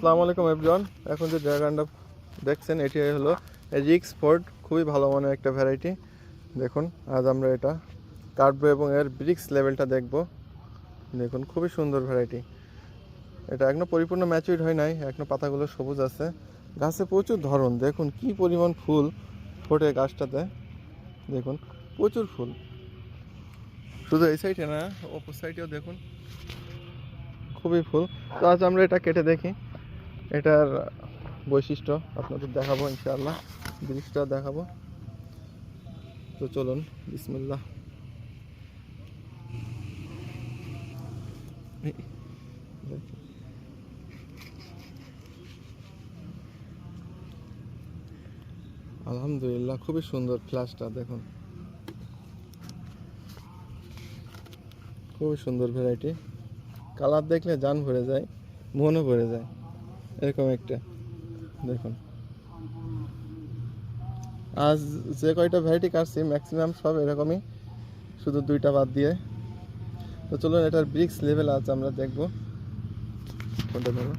আসসালামু আলাইকুম এভরিওয়ান। এখন যে ড্রাগনটা দেখছেন এটি হলো রিক্স ফোর্ড, খুবই ভালো মানের একটা ভ্যারাইটি। দেখুন আজ আমরা এটা কাটবো এবং এর ব্রিক্স লেভেলটা দেখব। দেখুন খুবই সুন্দর ভ্যারাইটি। এটা এখনো পরিপূর্ণ ম্যাচিউরড হয় নাই, এখনো পাতাগুলো সবুজ আছে। গাছে প্রচুর ধরন, দেখুন কি পরিমাণ ফুল ফোটে গাছটাতে। দেখুন প্রচুর ফুল, শুধু এই সাইডে না অপর সাইডেও দেখুন খুবই ফুল। তো আজ আমরা এটা কেটে দেখি, এটার বৈশিষ্ট্য আপনাদের দেখাবো ইনশাআল্লাহ, ব্রিক্সটা দেখাবো। তো চলুন বিসমিল্লাহ। আলহামদুলিল্লাহ খুবই সুন্দর ফ্ল্যাশটা, দেখুন খুবই সুন্দর ভ্যারাইটি। কালার দেখলে জান ভরে যায়, মনও ভরে যায়, এরকম একটা। দেখুন আজ যে কয়টা ভ্যারাইটি কাটছি ম্যাক্সিমাম সব এরকমই, শুধু দুইটা বাদ দিয়ে। তো চলুন এটার ব্রিক্স লেভেল আজ আমরা দেখব। কোনটা দেবো?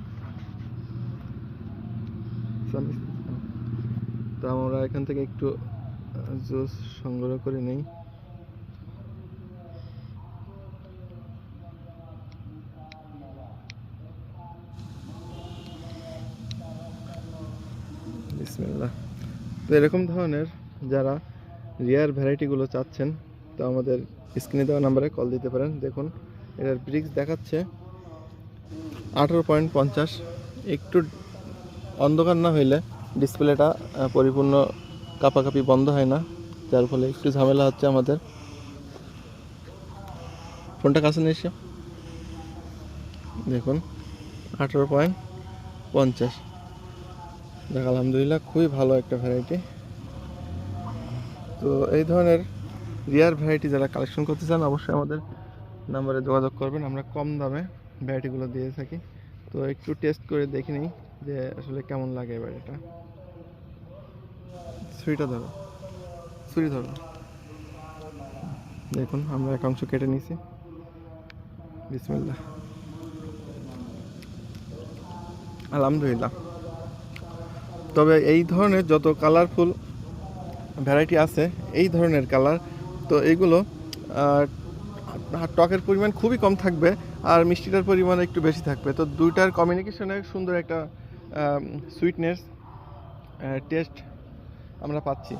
তো আমরা এখান থেকে একটু জুস সংগ্রহ করে নেই। বিসমিল্লাহ। তো এরকম ধরনের যারা রেয়ার ভ্যারাইটিগুলো চাচ্ছেন, তো আমাদের স্ক্রিনে দেওয়া নাম্বারে কল দিতে পারেন। দেখুন এটার ব্রিক্স দেখাচ্ছে 18.50। একটু অন্ধকার না হইলে ডিসপ্লেটা পরিপূর্ণ কাপাকাপি বন্ধ হয় না, যার ফলে একটু ঝামেলা হচ্ছে আমাদের। ফোনটা কাছে নিয়ে এসে দেখুন 18.50। দেখ আলহামদুলিল্লাহ খুবই ভালো একটা ভ্যারাইটি। তো এই ধরনের রেয়ার ভ্যারাইটি যারা কালেকশন করতে চান অবশ্যই আমাদের নাম্বারে যোগাযোগ করবেন, আমরা কম দামে ভ্যারাইটিগুলো দিয়ে থাকি। তো একটু টেস্ট করে দেখে নিই যে আসলে কেমন লাগে এবার। এটা ছুরিটা ধরো, ছুরি ধরো। দেখুন আমরা একাংশ কেটে নিয়েছি। বিসমিল্লাহ। আলহামদুলিল্লাহ। তবে এই ধরনের যত কালারফুল ভ্যারাইটি আছে, এই ধরনের কালার, তো এইগুলো টকের পরিমাণ খুবই কম থাকবে আর মিষ্টিটার পরিমাণ একটু বেশি থাকবে। তো দুইটার কমিউনিকেশনে সুন্দর একটা সুইটনেস টেস্ট আমরা পাচ্ছি।